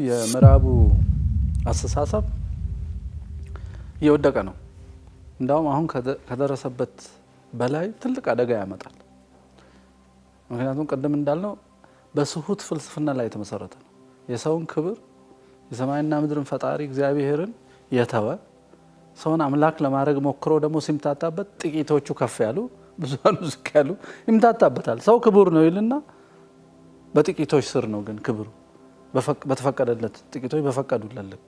የምዕራቡ አስተሳሰብ እየወደቀ ነው። እንዳውም አሁን ከደረሰበት በላይ ትልቅ አደጋ ያመጣል። ምክንያቱም ቀደም እንዳልነው በስሁት ፍልስፍና ላይ የተመሰረተ ነው። የሰውን ክብር የሰማይና ምድርን ፈጣሪ እግዚአብሔርን የተወ ሰውን አምላክ ለማድረግ ሞክሮ ደግሞ ሲምታታበት ጥቂቶቹ ከፍ ያሉ ብዙሃኑ ዝቅ ያሉ ይምታታበታል። ሰው ክቡር ነው ይልና በጥቂቶች ስር ነው ግን ክብሩ በተፈቀደለት ጥቂቶች በፈቀዱለት ልክ።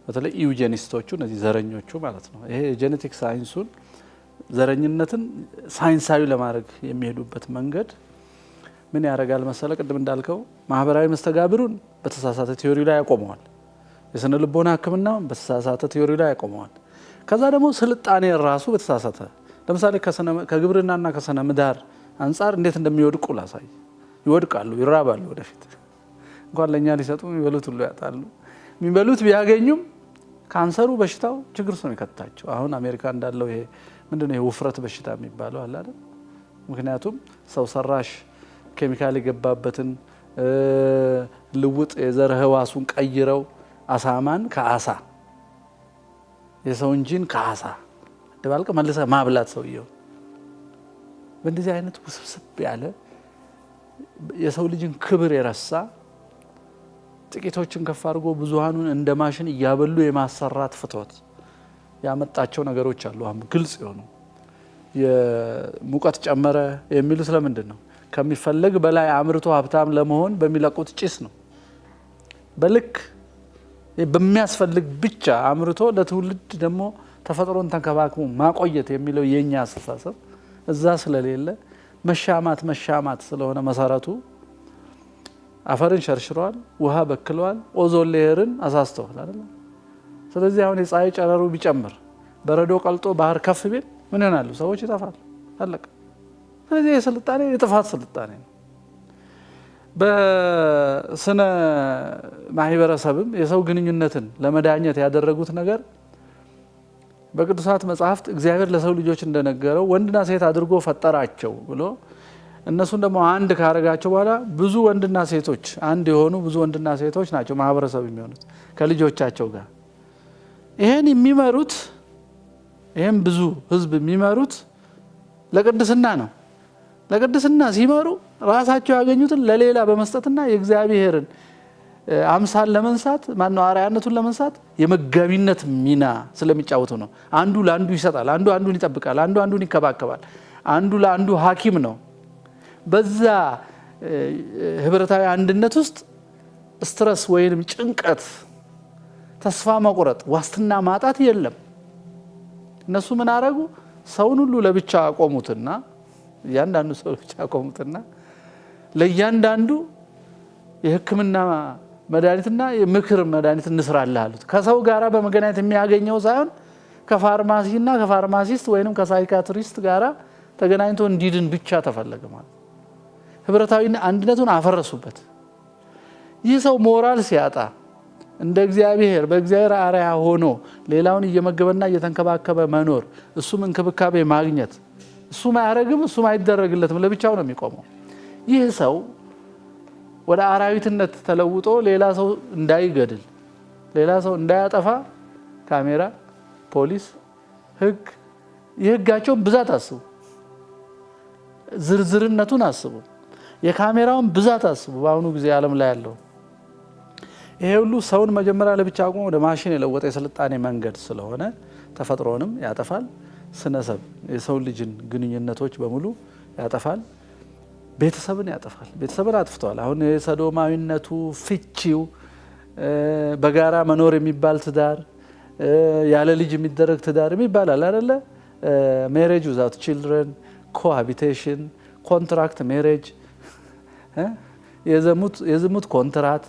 በተለይ ኢዩጀኒስቶቹ እነዚህ ዘረኞቹ ማለት ነው። ይሄ የጄኔቲክ ሳይንሱን ዘረኝነትን ሳይንሳዊ ለማድረግ የሚሄዱበት መንገድ ምን ያደርጋል መሰለ? ቅድም እንዳልከው ማህበራዊ መስተጋብሩን በተሳሳተ ቲዮሪ ላይ ያቆመዋል። የስነ ልቦና ሕክምናውን በተሳሳተ ቲዮሪ ላይ ያቆመዋል። ከዛ ደግሞ ስልጣኔ ራሱ በተሳሳተ ለምሳሌ ከግብርናና ከስነ ምህዳር አንጻር እንዴት እንደሚወድቁ ላሳይ። ይወድቃሉ፣ ይራባሉ። ወደፊት እንኳን ለኛ ሊሰጡ የሚበሉት ሁሉ ያጣሉ። የሚበሉት ቢያገኙም ካንሰሩ በሽታው ችግር ውስጥ ነው የሚከታቸው። አሁን አሜሪካ እንዳለው ይሄ ምንድነው የውፍረት በሽታ የሚባለው አለ አይደል? ምክንያቱም ሰው ሰራሽ ኬሚካል የገባበትን ልውጥ የዘር ህዋሱን ቀይረው አሳማን ከአሳ የሰውን ጂን ከአሳ ደባልቀ መልሰ ማብላት ሰውየው። በእንደዚህ አይነት ውስብስብ ያለ የሰው ልጅን ክብር የረሳ ጥቂቶችን ከፍ አድርጎ ብዙሃኑን እንደ ማሽን እያበሉ የማሰራት ፍትወት ያመጣቸው ነገሮች አሉ። አሁን ግልጽ የሆኑ የሙቀት ጨመረ የሚሉት ለምንድን ነው? ከሚፈለግ በላይ አምርቶ ሀብታም ለመሆን በሚለቁት ጭስ ነው። በልክ በሚያስፈልግ ብቻ አምርቶ ለትውልድ ደግሞ ተፈጥሮን ተንከባክቦ ማቆየት የሚለው የኛ አስተሳሰብ እዛ ስለሌለ መሻማት ስለሆነ መሰረቱ አፈርን ሸርሽሯል፣ ውሃ በክሏል፣ ኦዞን ሌየርን አሳስተዋል አይደል? ስለዚህ አሁን የፀሐይ ጨረሩ ቢጨምር በረዶ ቀልጦ ባህር ከፍ ቢል ምን ይሆናሉ? ሰዎች ይጠፋሉ። አለቀ። ስለዚህ የስልጣኔ የጥፋት ስልጣኔ ነው። በስነ ማህበረሰብም የሰው ግንኙነትን ለመዳኘት ያደረጉት ነገር በቅዱሳት መጽሐፍት እግዚአብሔር ለሰው ልጆች እንደነገረው ወንድና ሴት አድርጎ ፈጠራቸው ብሎ እነሱን ደግሞ አንድ ካረጋቸው በኋላ ብዙ ወንድና ሴቶች አንድ የሆኑ ብዙ ወንድና ሴቶች ናቸው ማህበረሰብ የሚሆኑት ከልጆቻቸው ጋር። ይሄን የሚመሩት ይሄን ብዙ ህዝብ የሚመሩት ለቅድስና ነው። ለቅድስና ሲመሩ ራሳቸው ያገኙትን ለሌላ በመስጠትና የእግዚአብሔርን አምሳል ለመንሳት ማነው አርአያነቱን ለመንሳት የመጋቢነት ሚና ስለሚጫወቱ ነው። አንዱ ለአንዱ ይሰጣል፣ አንዱ አንዱን ይጠብቃል፣ አንዱ አንዱን ይከባከባል፣ አንዱ ለአንዱ ሐኪም ነው። በዛ ህብረታዊ አንድነት ውስጥ ስትረስ ወይንም ጭንቀት፣ ተስፋ መቁረጥ፣ ዋስትና ማጣት የለም። እነሱ ምን አረጉ? ሰውን ሁሉ ለብቻ አቆሙትና እያንዳንዱ ሰው ለብቻ አቆሙትና ለእያንዳንዱ የህክምና መድኃኒትና የምክር መድኃኒት እንስራለን አሉት። ከሰው ጋራ በመገናኘት የሚያገኘው ሳይሆን ከፋርማሲና ከፋርማሲስት ወይንም ከሳይካትሪስት ጋራ ተገናኝቶ እንዲድን ብቻ ተፈለገ ማለት። ህብረታዊ አንድነቱን አፈረሱበት። ይህ ሰው ሞራል ሲያጣ እንደ እግዚአብሔር በእግዚአብሔር አርአያ ሆኖ ሌላውን እየመገበና እየተንከባከበ መኖር፣ እሱም እንክብካቤ ማግኘት፣ እሱም አያረግም እሱም አይደረግለትም፣ ለብቻው ነው የሚቆመው። ይህ ሰው ወደ አራዊትነት ተለውጦ ሌላ ሰው እንዳይገድል፣ ሌላ ሰው እንዳያጠፋ ካሜራ፣ ፖሊስ፣ ህግ የህጋቸውን ብዛት አስቡ፣ ዝርዝርነቱን አስቡ፣ የካሜራውን ብዛት አስቡ። በአሁኑ ጊዜ ዓለም ላይ ያለው ይሄ ሁሉ ሰውን መጀመሪያ ለብቻ አቁሞ ወደ ማሽን የለወጠ የስልጣኔ መንገድ ስለሆነ ተፈጥሮንም ያጠፋል፣ ስነሰብ የሰው ልጅን ግንኙነቶች በሙሉ ያጠፋል፣ ቤተሰብን ያጠፋል። ቤተሰብን አጥፍቷል። አሁን የሰዶማዊነቱ ፍቺው በጋራ መኖር የሚባል ትዳር፣ ያለ ልጅ የሚደረግ ትዳር የሚባል አለ አይደለ? ሜሬጅ ዊዛውት ቺልድረን፣ ኮሃቢቴሽን፣ ኮንትራክት ሜሬጅ፣ የዝሙት ኮንትራት፣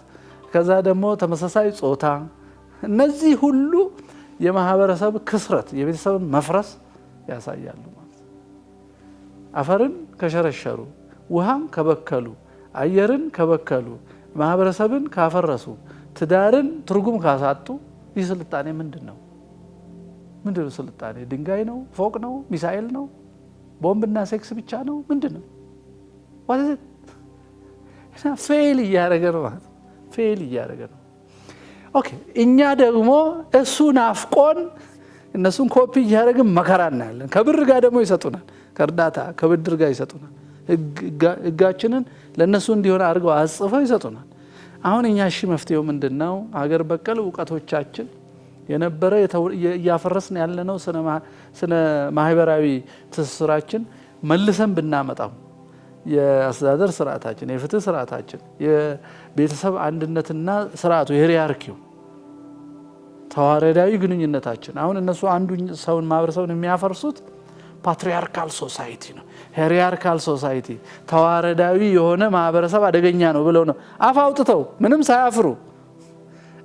ከዛ ደግሞ ተመሳሳይ ጾታ። እነዚህ ሁሉ የማህበረሰብ ክስረት፣ የቤተሰብን መፍረስ ያሳያሉ ማለት። አፈርን ከሸረሸሩ፣ ውሃን ከበከሉ፣ አየርን ከበከሉ፣ ማህበረሰብን ካፈረሱ፣ ትዳርን ትርጉም ካሳጡ ይህ ስልጣኔ ምንድን ነው? ምንድን ነው ስልጣኔ? ድንጋይ ነው? ፎቅ ነው? ሚሳኤል ነው? ቦምብና ሴክስ ብቻ ነው? ምንድን ነው? ፌል እያደረገ ነው ማለት ፌል እያደረገ ነው። ኦኬ እኛ ደግሞ እሱን አፍቆን እነሱን ኮፒ እያደረግን መከራ እናያለን። ከብር ጋር ደግሞ ይሰጡናል፣ ከእርዳታ ከብድር ጋር ይሰጡናል። ህጋችንን ለነሱ እንዲሆን አድርገው አጽፈው ይሰጡናል። አሁን እኛ እሺ መፍትሄው ምንድነው? ሀገር በቀል እውቀቶቻችን የነበረ እያፈረስን ያለነው ስነ ማህበራዊ ትስስራችን መልሰን ብናመጣው የአስተዳደር ስርዓታችን፣ የፍትህ ስርዓታችን፣ የቤተሰብ አንድነትና ስርዓቱ የሂራርኪው ተዋረዳዊ ግንኙነታችን አሁን እነሱ አንዱ ሰውን ማህበረሰቡን የሚያፈርሱት ፓትሪያርካል ሶሳይቲ ነው። ሂራርካል ሶሳይቲ ተዋረዳዊ የሆነ ማህበረሰብ አደገኛ ነው ብለው ነው አፍ አውጥተው ምንም ሳያፍሩ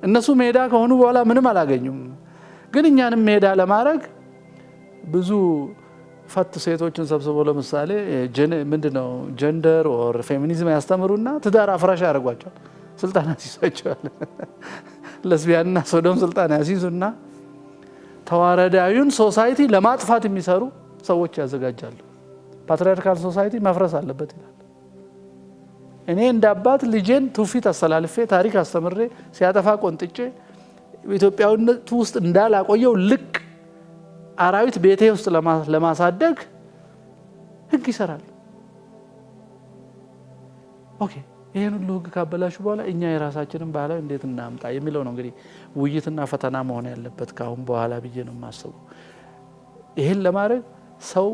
እነሱ ሜዳ ከሆኑ በኋላ ምንም አላገኙም። ግን እኛንም ሜዳ ለማድረግ ብዙ ፈት ሴቶችን ሰብስበው ለምሳሌ ምንድነው ጀንደር ኦር ፌሚኒዝም ያስተምሩና ትዳር አፍራሽ ያደርጓቸዋል፣ ስልጣን ያስይዟቸዋል። ለስቢያንና ሶዶም ስልጣን ያስይዙና ተዋረዳዊውን ሶሳይቲ ለማጥፋት የሚሰሩ ሰዎች ያዘጋጃሉ። ፓትሪያርካል ሶሳይቲ መፍረስ አለበት ይላል። እኔ እንደ አባት ልጄን ትውፊት አስተላልፌ ታሪክ አስተምሬ ሲያጠፋ ቆንጥጬ ኢትዮጵያዊነት ውስጥ እንዳላቆየው ልቅ አራዊት ቤቴ ውስጥ ለማሳደግ ህግ ይሰራል። ኦኬ ይሄን ሁሉ ህግ ካበላሹ በኋላ እኛ የራሳችንን ባህላዊ እንዴት እናምጣ የሚለው ነው እንግዲህ ውይይትና ፈተና መሆን ያለበት ካሁን በኋላ ብዬ ነው የማስበው። ይሄን ለማድረግ ሰው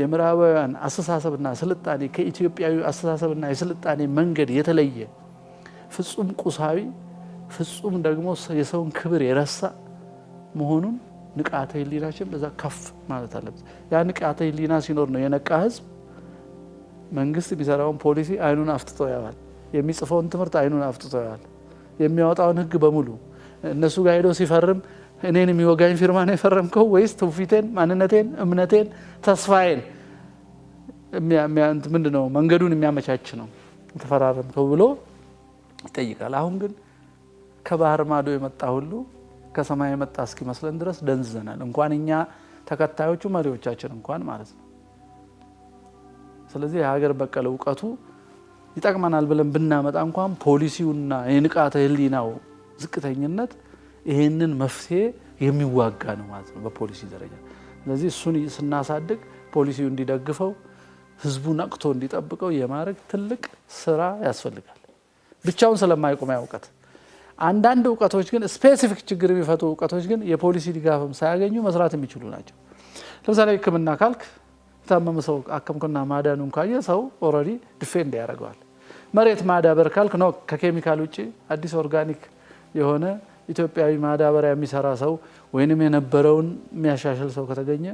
የምዕራባውያን አስተሳሰብና ስልጣኔ ከኢትዮጵያዊ አስተሳሰብና የስልጣኔ መንገድ የተለየ ፍጹም ቁሳዊ ፍጹም ደግሞ የሰውን ክብር የረሳ መሆኑን ንቃተ ህሊናችን በዛ ከፍ ማለት አለበት። ያ ንቃተ ህሊና ሲኖር ነው የነቃ ህዝብ መንግስት የሚሰራውን ፖሊሲ አይኑን አፍጥጦ ያዋል፣ የሚጽፈውን ትምህርት አይኑን አፍጥጦ ያዋል፣ የሚያወጣውን ህግ በሙሉ እነሱ ጋር ሄዶ ሲፈርም እኔን የሚወጋኝ ፊርማ ነው የፈረምከው ወይስ ትውፊቴን፣ ማንነቴን፣ እምነቴን፣ ተስፋዬን ምንድነው መንገዱን የሚያመቻች ነው ተፈራረምከው ብሎ ይጠይቃል። አሁን ግን ከባህር ማዶ የመጣ ሁሉ ከሰማይ የመጣ እስኪመስለን ድረስ ደንዝዘናል። እንኳን እኛ ተከታዮቹ መሪዎቻችን እንኳን ማለት ነው። ስለዚህ የሀገር በቀል እውቀቱ ይጠቅመናል ብለን ብናመጣ እንኳን ፖሊሲውና የንቃተ ህሊናው ዝቅተኝነት ይሄንን መፍትሄ የሚዋጋ ነው ማለት ነው በፖሊሲ ደረጃ። ስለዚህ እሱን ስናሳድግ ፖሊሲው እንዲደግፈው ህዝቡ ነቅቶ እንዲጠብቀው የማድረግ ትልቅ ስራ ያስፈልጋል። ብቻውን ስለማይቆም እውቀት አንዳንድ እውቀቶች ግን ስፔሲፊክ ችግር የሚፈቱ እውቀቶች ግን የፖሊሲ ድጋፍም ሳያገኙ መስራት የሚችሉ ናቸው። ለምሳሌ ህክምና ካልክ የታመመ ሰው አከምኩና ማዳኑን ካየ ሰው ኦልሬዲ ዲፌንድ ያደርገዋል። መሬት ማዳበር ካልክ ነው ከኬሚካል ውጪ አዲስ ኦርጋኒክ የሆነ ኢትዮጵያዊ ማዳበሪያ የሚሰራ ሰው ወይንም የነበረውን የሚያሻሽል ሰው ከተገኘ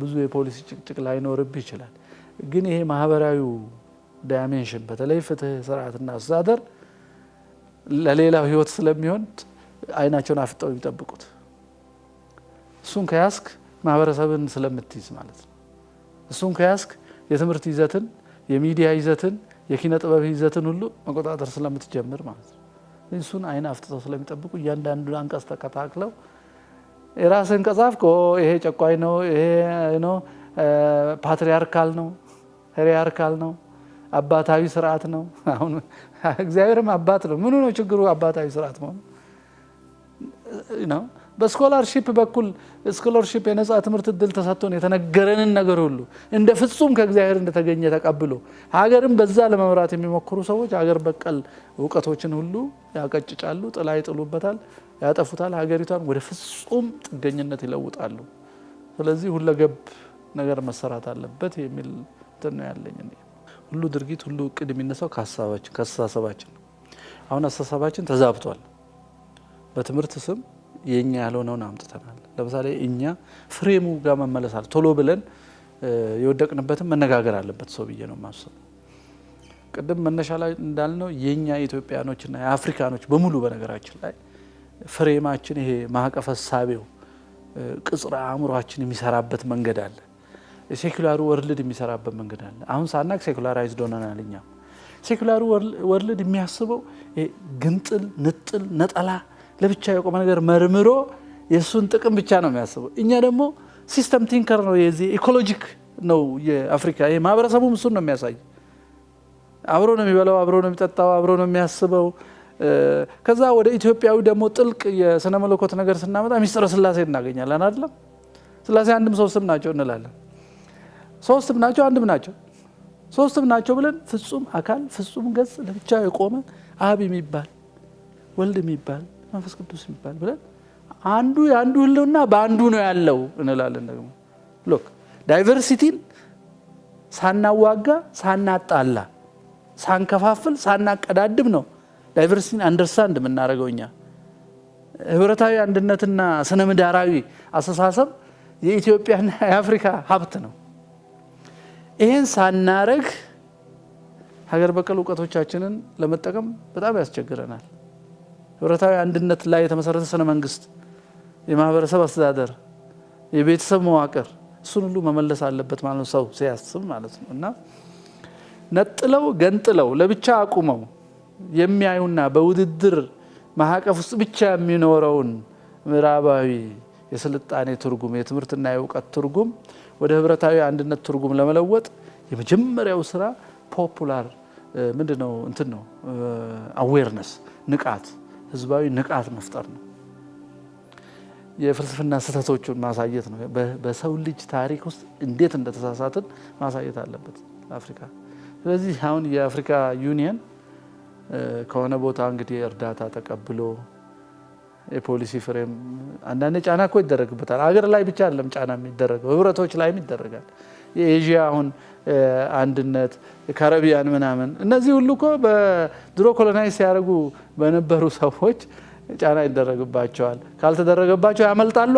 ብዙ የፖሊሲ ጭቅጭቅ ላይኖርብህ ይችላል። ግን ይሄ ማህበራዊው ዳይሜንሽን በተለይ ፍትህ፣ ስርዓትና አስተዳደር ለሌላው ህይወት ስለሚሆን አይናቸውን አፍጠው የሚጠብቁት እሱን ከያዝክ ማህበረሰብን ስለምትይዝ ማለት ነው። እሱን ከያዝክ የትምህርት ይዘትን፣ የሚዲያ ይዘትን፣ የኪነ ጥበብ ይዘትን ሁሉ መቆጣጠር ስለምትጀምር ማለት ነው። እሱን አይን አፍጥተው ስለሚጠብቁ እያንዳንዱን አንቀጽ ተከታክለው የራስን ከጻፍክ ይሄ ጨቋኝ ነው፣ ይሄ ነው ፓትሪያርካል ነው፣ ሂራርካል ነው፣ አባታዊ ስርዓት ነው። አሁን እግዚአብሔርም አባት ነው። ምኑ ነው ችግሩ? አባታዊ ስርዓት መሆኑ ነው። በስኮላርሺፕ በኩል ስኮላርሺፕ የነጻ ትምህርት እድል ተሰጥቶን የተነገረንን ነገር ሁሉ እንደ ፍጹም ከእግዚአብሔር እንደተገኘ ተቀብሎ ሀገርን በዛ ለመምራት የሚሞክሩ ሰዎች ሀገር በቀል እውቀቶችን ሁሉ ያቀጭጫሉ፣ ጥላ ይጥሉበታል፣ ያጠፉታል፣ ሀገሪቷን ወደ ፍጹም ጥገኝነት ይለውጣሉ። ስለዚህ ሁለገብ ነገር መሰራት አለበት የሚል እንትን ያለኝ ሁሉ ድርጊት ሁሉ እቅድ የሚነሳው ከአስተሳሰባችን ነው። አሁን አስተሳሰባችን ተዛብቷል። በትምህርት ስም የኛ ያልሆነውን አምጥተናል። ለምሳሌ እኛ ፍሬሙ ጋር መመለሳል ቶሎ ብለን የወደቅንበትን መነጋገር አለበት ሰው ብዬ ነው የማስበው። ቅድም መነሻ ላይ እንዳልነው የኛ ኢትዮጵያኖችና የአፍሪካኖች በሙሉ በነገራችን ላይ ፍሬማችን ይሄ ማዕቀፈ እሳቤው ቅጽረ አእምሯችን የሚሰራበት መንገድ አለ። ሴኩላሩ ወርልድ የሚሰራበት መንገድ አለ። አሁን ሳናክ ሴኩላራይዝድ ሆነናል። እኛ ሴኩላሩ ወርልድ የሚያስበው ግንጥል፣ ንጥል፣ ነጠላ ለብቻ የቆመ ነገር መርምሮ የሱን ጥቅም ብቻ ነው የሚያስበው። እኛ ደግሞ ሲስተም ቲንከር ነው። የዚህ ኢኮሎጂክ ነው የአፍሪካ ይሄ ማህበረሰቡም እሱን ነው የሚያሳይ። አብሮ ነው የሚበላው፣ አብሮ ነው የሚጠጣው፣ አብሮ ነው የሚያስበው። ከዛ ወደ ኢትዮጵያዊ ደግሞ ጥልቅ የስነ መለኮት ነገር ስናመጣ ሚስጥረ ስላሴ እናገኛለን አይደለም። ስላሴ አንድም ሶስትም ናቸው እንላለን። ሶስትም ናቸው አንድም ናቸው። ሶስትም ናቸው ብለን ፍጹም አካል ፍጹም ገጽ ለብቻ የቆመ አብ የሚባል ወልድ የሚባል መንፈስ ቅዱስ የሚባል ብለን አንዱ ያንዱ ህልውና በአንዱ ነው ያለው እንላለን። ደግሞ ሎክ ዳይቨርሲቲን ሳናዋጋ ሳናጣላ ሳንከፋፍል ሳናቀዳድም ነው ዳይቨርሲቲን አንደርስታንድ የምናደርገው እኛ። ህብረታዊ አንድነትና ስነ ምህዳራዊ አስተሳሰብ የኢትዮጵያና የአፍሪካ ሀብት ነው። ይሄን ሳናረግ ሀገር በቀል እውቀቶቻችንን ለመጠቀም በጣም ያስቸግረናል። ህብረታዊ አንድነት ላይ የተመሰረተ ስነ መንግስት፣ የማህበረሰብ አስተዳደር፣ የቤተሰብ መዋቅር እሱን ሁሉ መመለስ አለበት ማለት ነው ሰው ሲያስብ ማለት ነው። እና ነጥለው ገንጥለው ለብቻ አቁመው የሚያዩና በውድድር ማዕቀፍ ውስጥ ብቻ የሚኖረውን ምዕራባዊ የስልጣኔ ትርጉም የትምህርትና የእውቀት ትርጉም ወደ ህብረታዊ አንድነት ትርጉም ለመለወጥ የመጀመሪያው ስራ ፖፑላር ምንድነው እንትን ነው አዌርነስ ንቃት፣ ህዝባዊ ንቃት መፍጠር ነው። የፍልስፍና ስህተቶቹን ማሳየት ነው። በሰው ልጅ ታሪክ ውስጥ እንዴት እንደተሳሳትን ማሳየት አለበት አፍሪካ። ስለዚህ አሁን የአፍሪካ ዩኒየን ከሆነ ቦታ እንግዲህ እርዳታ ተቀብሎ የፖሊሲ ፍሬም አንዳንድ ጫና እኮ ይደረግበታል። አገር ላይ ብቻ አይደለም ጫና የሚደረገው ህብረቶች ላይም ይደረጋል። የኤዥያ አሁን አንድነት ካሪቢያን ምናምን እነዚህ ሁሉ እኮ በድሮ ኮሎናይዝ ሲያደርጉ በነበሩ ሰዎች ጫና ይደረግባቸዋል። ካልተደረገባቸው ያመልጣሉ።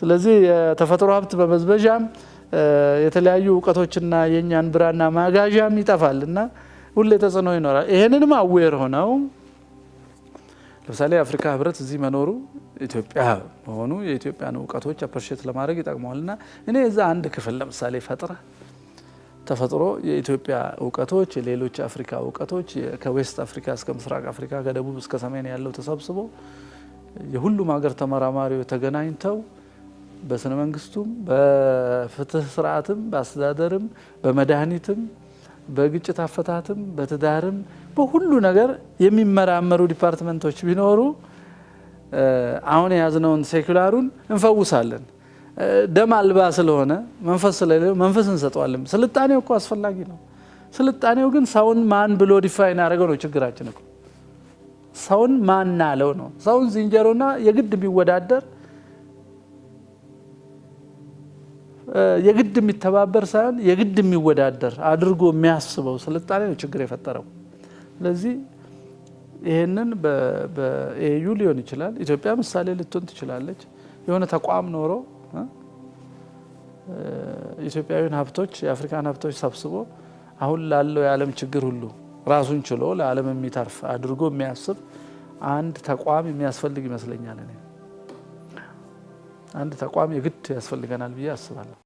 ስለዚህ የተፈጥሮ ሀብት በመዝበዣም የተለያዩ እውቀቶችና የኛን ብራና ማጋዣም ይጠፋል እና ሁሌ ተጽዕኖ ይኖራል። ይሄንንም አዌር ሆነው ለምሳሌ የአፍሪካ ህብረት እዚህ መኖሩ ኢትዮጵያ መሆኑ የኢትዮጵያን እውቀቶች አፕሪሼት ለማድረግ ይጠቅመዋልና እኔ እዛ አንድ ክፍል ለምሳሌ ተፈጥሮ የኢትዮጵያ እውቀቶች የሌሎች አፍሪካ እውቀቶች ከዌስት አፍሪካ እስከ ምስራቅ አፍሪካ ከደቡብ እስከ ሰሜን ያለው ተሰብስቦ የሁሉም ሀገር ተመራማሪዎች ተገናኝተው በስነ መንግስቱም በፍትህ ስርዓትም በአስተዳደርም በመድኃኒትም በግጭት አፈታትም በትዳርም በሁሉ ነገር የሚመራመሩ ዲፓርትመንቶች ቢኖሩ አሁን የያዝነውን ሴኩላሩን እንፈውሳለን። ደም አልባ ስለሆነ መንፈስ ስለሌለው መንፈስ እንሰጠዋለን። ስልጣኔው እኮ አስፈላጊ ነው። ስልጣኔው ግን ሰውን ማን ብሎ ዲፋይን ያደረገው ነው ችግራችን እኮ። ሰውን ማን አለው ነው። ሰውን ዝንጀሮና የግድ ቢወዳደር የግድ የሚተባበር ሳይሆን የግድ የሚወዳደር አድርጎ የሚያስበው ስልጣኔ ነው ችግር የፈጠረው። ስለዚህ ይሄንን በኤዩ ሊሆን ይችላል፣ ኢትዮጵያ ምሳሌ ልትሆን ትችላለች። የሆነ ተቋም ኖሮ ኢትዮጵያዊን ሀብቶች የአፍሪካን ሀብቶች ሰብስቦ አሁን ላለው የዓለም ችግር ሁሉ ራሱን ችሎ ለዓለም የሚተርፍ አድርጎ የሚያስብ አንድ ተቋም የሚያስፈልግ ይመስለኛል። አንድ ተቋም የግድ ያስፈልገናል ብዬ አስባለሁ።